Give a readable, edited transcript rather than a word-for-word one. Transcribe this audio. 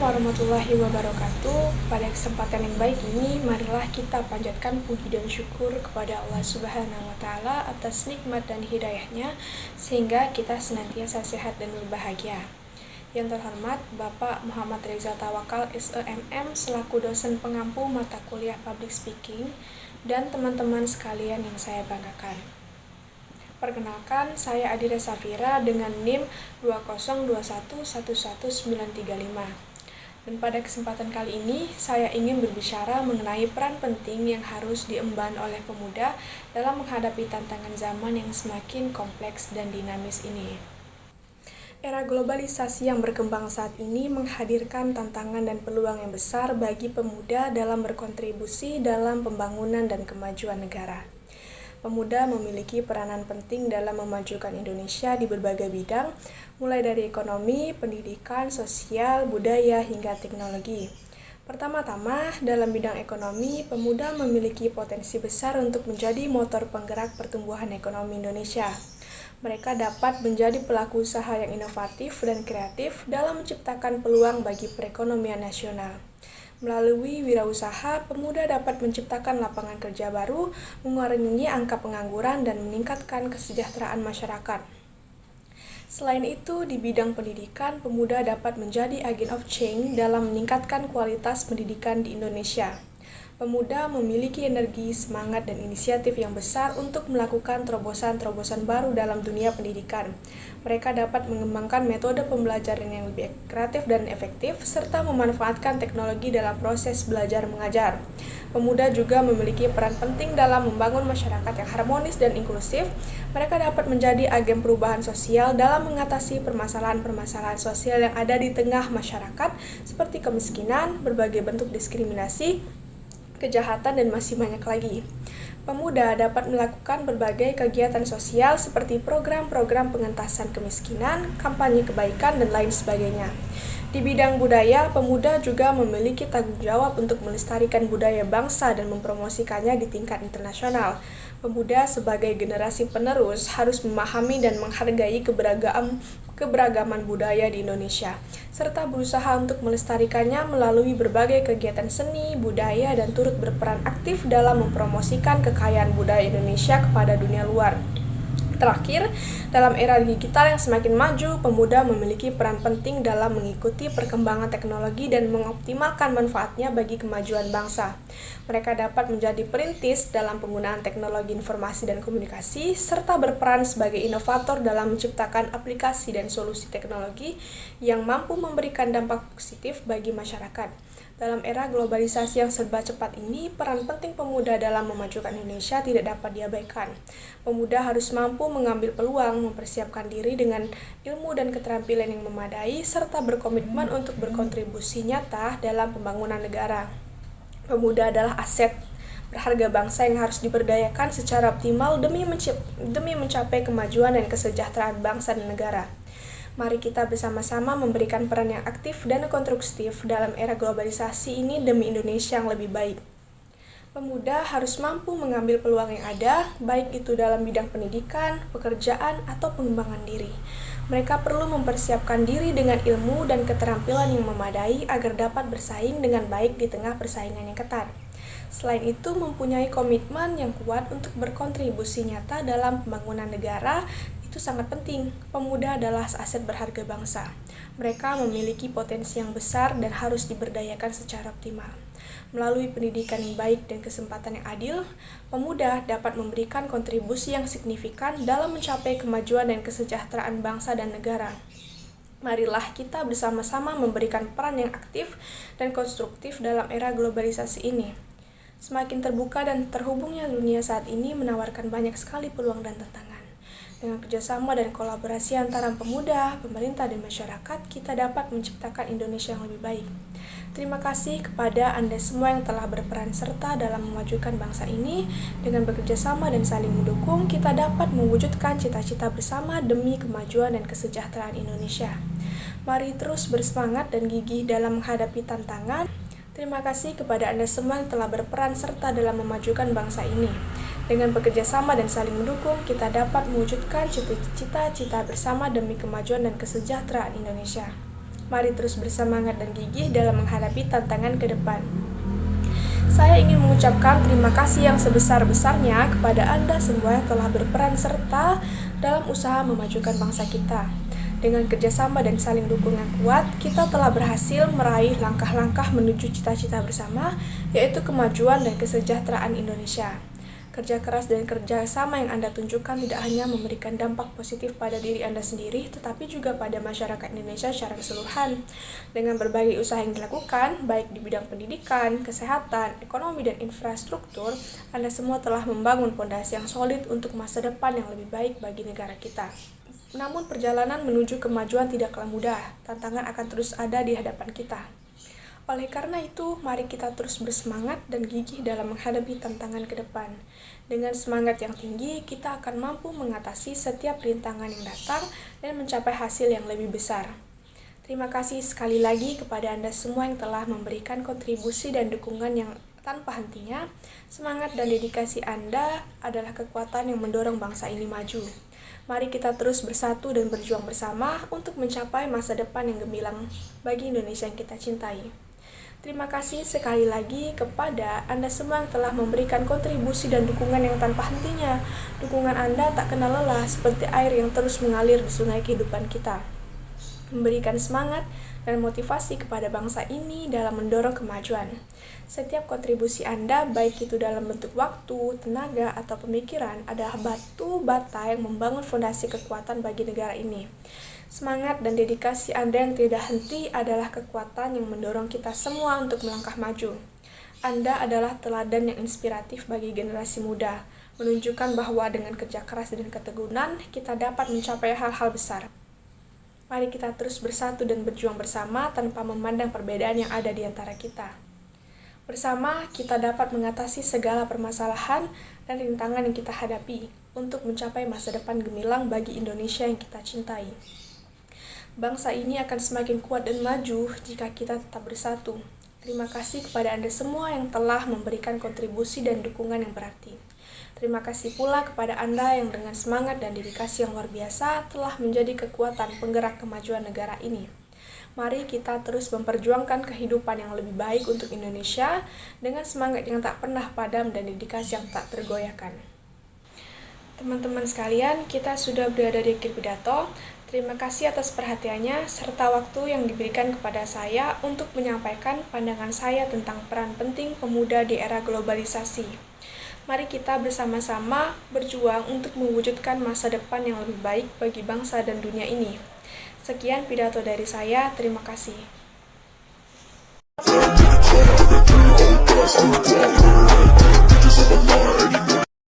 warahmatullahi wabarakatuh. Pada kesempatan yang baik ini, marilah kita panjatkan puji dan syukur kepada Allah Subhanahu wa Ta'ala atas nikmat dan hidayahnya, sehingga kita senantiasa sehat dan berbahagia. Yang terhormat, Bapak Muhammad Reza Tawakal, SEMM, selaku dosen pengampu mata kuliah Public Speaking, dan teman-teman sekalian yang saya banggakan. Perkenalkan, saya Adira Safira dengan NIM 202111935. Dan pada kesempatan kali ini, saya ingin berbicara mengenai peran penting yang harus diemban oleh pemuda dalam menghadapi tantangan zaman yang semakin kompleks dan dinamis ini. Era globalisasi yang berkembang saat ini menghadirkan tantangan dan peluang yang besar bagi pemuda dalam berkontribusi dalam pembangunan dan kemajuan negara. Pemuda memiliki peranan penting dalam memajukan Indonesia di berbagai bidang, mulai dari ekonomi, pendidikan, sosial, budaya, hingga teknologi. Pertama-tama, dalam bidang ekonomi, pemuda memiliki potensi besar untuk menjadi motor penggerak pertumbuhan ekonomi Indonesia. Mereka dapat menjadi pelaku usaha yang inovatif dan kreatif dalam menciptakan peluang bagi perekonomian nasional. Melalui wirausaha, pemuda dapat menciptakan lapangan kerja baru, mengurangi angka pengangguran, dan meningkatkan kesejahteraan masyarakat. Selain itu, di bidang pendidikan, pemuda dapat menjadi agent of change dalam meningkatkan kualitas pendidikan di Indonesia. Pemuda memiliki energi, semangat, dan inisiatif yang besar untuk melakukan terobosan-terobosan baru dalam dunia pendidikan. Mereka dapat mengembangkan metode pembelajaran yang lebih kreatif dan efektif, serta memanfaatkan teknologi dalam proses belajar mengajar. Pemuda juga memiliki peran penting dalam membangun masyarakat yang harmonis dan inklusif. Mereka dapat menjadi agen perubahan sosial dalam mengatasi permasalahan-permasalahan sosial yang ada di tengah masyarakat, seperti kemiskinan, berbagai bentuk diskriminasi, kejahatan, dan masih banyak lagi. Pemuda dapat melakukan berbagai kegiatan sosial seperti program-program pengentasan kemiskinan, kampanye kebaikan, dan lain sebagainya. Di bidang budaya, pemuda juga memiliki tanggung jawab untuk melestarikan budaya bangsa dan mempromosikannya di tingkat internasional. Pemuda sebagai generasi penerus harus memahami dan menghargai keberagaman budaya di Indonesia, serta berusaha untuk melestarikannya melalui berbagai kegiatan seni, budaya, dan turut berperan aktif dalam mempromosikan kekayaan budaya Indonesia kepada dunia luar. Terakhir, dalam era digital yang semakin maju, pemuda memiliki peran penting dalam mengikuti perkembangan teknologi dan mengoptimalkan manfaatnya bagi kemajuan bangsa. Mereka dapat menjadi perintis dalam penggunaan teknologi informasi dan komunikasi, serta berperan sebagai inovator dalam menciptakan aplikasi dan solusi teknologi yang mampu memberikan dampak positif bagi masyarakat. Dalam era globalisasi yang serba cepat ini, peran penting pemuda dalam memajukan Indonesia tidak dapat diabaikan. Pemuda harus mampu mengambil peluang, mempersiapkan diri dengan ilmu dan keterampilan yang memadai, serta berkomitmen untuk berkontribusi nyata dalam pembangunan negara. Pemuda adalah aset berharga bangsa yang harus diberdayakan secara optimal demi mencapai kemajuan dan kesejahteraan bangsa dan negara. Mari kita bersama-sama memberikan peran yang aktif dan konstruktif dalam era globalisasi ini demi Indonesia yang lebih baik. Pemuda harus mampu mengambil peluang yang ada, baik itu dalam bidang pendidikan, pekerjaan, atau pengembangan diri. Mereka perlu mempersiapkan diri dengan ilmu dan keterampilan yang memadai agar dapat bersaing dengan baik di tengah persaingan yang ketat. Selain itu, mempunyai komitmen yang kuat untuk berkontribusi nyata dalam pembangunan negara itu sangat penting. Pemuda adalah aset berharga bangsa. Mereka memiliki potensi yang besar dan harus diberdayakan secara optimal. Melalui pendidikan yang baik dan kesempatan yang adil, pemuda dapat memberikan kontribusi yang signifikan dalam mencapai kemajuan dan kesejahteraan bangsa dan negara. Marilah kita bersama-sama memberikan peran yang aktif dan konstruktif dalam era globalisasi ini. Semakin terbuka dan terhubungnya dunia saat ini menawarkan banyak sekali peluang dan tantangan. Dengan kerjasama dan kolaborasi antara pemuda, pemerintah, dan masyarakat, kita dapat menciptakan Indonesia yang lebih baik. Terima kasih kepada Anda semua yang telah berperan serta dalam memajukan bangsa ini. Dengan bekerjasama dan saling mendukung, kita dapat mewujudkan cita-cita bersama demi kemajuan dan kesejahteraan Indonesia. Mari terus bersemangat dan gigih dalam menghadapi tantangan. Terima kasih kepada Anda semua yang telah berperan serta dalam memajukan bangsa ini. Dengan bekerja sama dan saling mendukung, kita dapat mewujudkan cita-cita bersama demi kemajuan dan kesejahteraan Indonesia. Mari terus bersemangat dan gigih dalam menghadapi tantangan ke depan. Saya ingin mengucapkan terima kasih yang sebesar-besarnya kepada Anda semua yang telah berperan serta dalam usaha memajukan bangsa kita. Dengan kerjasama dan saling dukung yang kuat, kita telah berhasil meraih langkah-langkah menuju cita-cita bersama, yaitu kemajuan dan kesejahteraan Indonesia. Kerja keras dan kerjasama yang Anda tunjukkan tidak hanya memberikan dampak positif pada diri Anda sendiri, tetapi juga pada masyarakat Indonesia secara keseluruhan. Dengan berbagai usaha yang dilakukan, baik di bidang pendidikan, kesehatan, ekonomi, dan infrastruktur, Anda semua telah membangun fondasi yang solid untuk masa depan yang lebih baik bagi negara kita. Namun perjalanan menuju kemajuan tidaklah mudah, tantangan akan terus ada di hadapan kita. Oleh karena itu, mari kita terus bersemangat dan gigih dalam menghadapi tantangan ke depan. Dengan semangat yang tinggi, kita akan mampu mengatasi setiap rintangan yang datang dan mencapai hasil yang lebih besar. Terima kasih sekali lagi kepada Anda semua yang telah memberikan kontribusi dan dukungan yang tanpa hentinya. Semangat dan dedikasi Anda adalah kekuatan yang mendorong bangsa ini maju. Mari kita terus bersatu dan berjuang bersama untuk mencapai masa depan yang gemilang bagi Indonesia yang kita cintai. Terima kasih sekali lagi kepada Anda semua yang telah memberikan kontribusi dan dukungan yang tanpa hentinya. Dukungan Anda tak kenal lelah seperti air yang terus mengalir di sungai kehidupan kita, memberikan semangat dan motivasi kepada bangsa ini dalam mendorong kemajuan. Setiap kontribusi Anda, baik itu dalam bentuk waktu, tenaga, atau pemikiran, adalah batu bata yang membangun fondasi kekuatan bagi negara ini. Semangat dan dedikasi Anda yang tidak henti adalah kekuatan yang mendorong kita semua untuk melangkah maju. Anda adalah teladan yang inspiratif bagi generasi muda, menunjukkan bahwa dengan kerja keras dan keteguhan, kita dapat mencapai hal-hal besar. Mari kita terus bersatu dan berjuang bersama tanpa memandang perbedaan yang ada di antara kita. Bersama, kita dapat mengatasi segala permasalahan dan rintangan yang kita hadapi untuk mencapai masa depan gemilang bagi Indonesia yang kita cintai. Bangsa ini akan semakin kuat dan maju jika kita tetap bersatu. Terima kasih kepada Anda semua yang telah memberikan kontribusi dan dukungan yang berarti. Terima kasih pula kepada Anda yang dengan semangat dan dedikasi yang luar biasa telah menjadi kekuatan penggerak kemajuan negara ini. Mari kita terus memperjuangkan kehidupan yang lebih baik untuk Indonesia dengan semangat yang tak pernah padam dan dedikasi yang tak tergoyahkan. Teman-teman sekalian, kita sudah berada di akhir pidato. Terima kasih atas perhatiannya serta waktu yang diberikan kepada saya untuk menyampaikan pandangan saya tentang peran penting pemuda di era globalisasi. Mari kita bersama-sama berjuang untuk mewujudkan masa depan yang lebih baik bagi bangsa dan dunia ini. Sekian pidato dari saya, terima kasih.